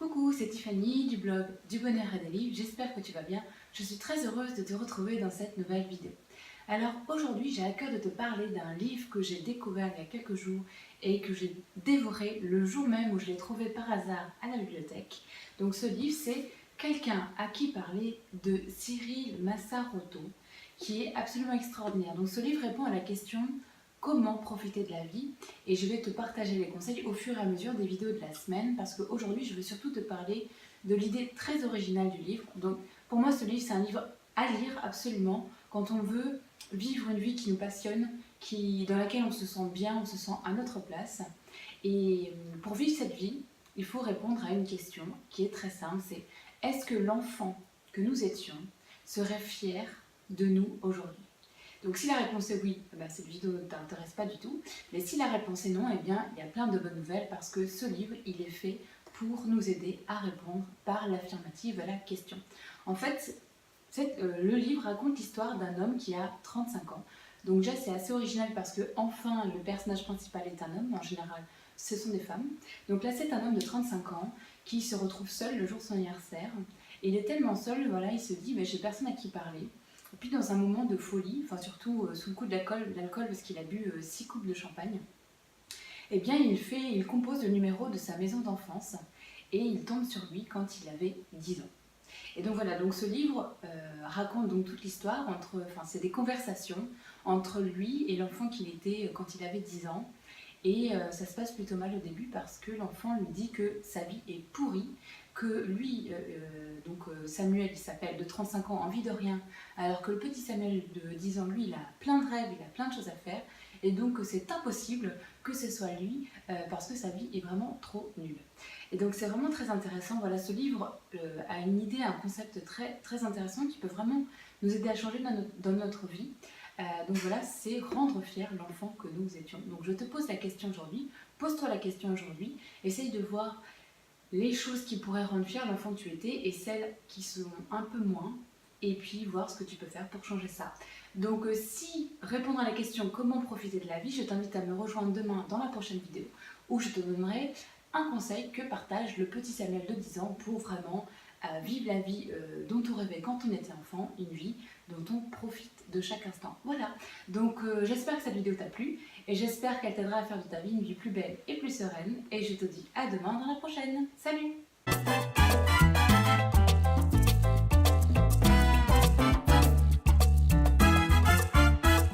Coucou, c'est Tiffany du blog Du Bonheur et des Livres, j'espère que tu vas bien. Je suis très heureuse de te retrouver dans cette nouvelle vidéo. Alors aujourd'hui, j'ai à cœur de te parler d'un livre que j'ai découvert il y a quelques jours et que j'ai dévoré le jour même où je l'ai trouvé par hasard à la bibliothèque. Donc ce livre, c'est Quelqu'un à qui parler de Cyril Massaroto, qui est absolument extraordinaire. Donc ce livre répond à la question comment profiter de la vie, et je vais te partager les conseils au fur et à mesure des vidéos de la semaine, parce qu'aujourd'hui je vais surtout te parler de l'idée très originale du livre. Donc pour moi ce livre c'est un livre à lire absolument quand on veut vivre une vie qui nous passionne, dans laquelle on se sent bien, on se sent à notre place. Et pour vivre cette vie, il faut répondre à une question qui est très simple, c'est est-ce que l'enfant que nous étions serait fier de nous aujourd'hui? Donc si la réponse est oui, cette vidéo ne t'intéresse pas du tout. Mais si la réponse est non, eh bien il y a plein de bonnes nouvelles parce que ce livre, il est fait pour nous aider à répondre par l'affirmative à la question. En fait, le livre raconte l'histoire d'un homme qui a 35 ans. Donc déjà c'est assez original parce que enfin le personnage principal est un homme, en général ce sont des femmes. Donc là c'est un homme de 35 ans qui se retrouve seul le jour de son anniversaire. Et il est tellement seul, voilà, il se dit j'ai personne à qui parler. Et puis dans un moment de folie, enfin surtout sous le coup de l'alcool parce qu'il a bu 6 coupes de champagne, eh bien il compose le numéro de sa maison d'enfance et il tombe sur lui quand il avait 10 ans. Et donc voilà, donc ce livre raconte donc toute l'histoire, c'est des conversations entre lui et l'enfant qu'il était quand il avait 10 ans. Et ça se passe plutôt mal au début parce que l'enfant lui dit que sa vie est pourrie, que lui, Samuel, il s'appelle, de 35 ans, envie de rien, alors que le petit Samuel de 10 ans, lui, il a plein de rêves, il a plein de choses à faire, et donc c'est impossible que ce soit lui, parce que sa vie est vraiment trop nulle. Et donc c'est vraiment très intéressant. Voilà, ce livre a une idée, un concept très, très intéressant qui peut vraiment nous aider à changer dans notre vie. Donc voilà, c'est rendre fier l'enfant que nous étions. Donc je te pose la question aujourd'hui, pose-toi la question aujourd'hui, essaye de voir les choses qui pourraient rendre fier l'enfant que tu étais et celles qui sont un peu moins, et puis voir ce que tu peux faire pour changer ça. Donc si répondre à la question comment profiter de la vie, je t'invite à me rejoindre demain dans la prochaine vidéo où je te donnerai un conseil que partage le petit Samuel de 10 ans pour vraiment vivre la vie dont on rêvait quand on était enfant, une vie dont on profite de chaque instant. Voilà, donc j'espère que cette vidéo t'a plu et j'espère qu'elle t'aidera à faire de ta vie une vie plus belle et plus sereine, et je te dis à demain dans la prochaine. Salut!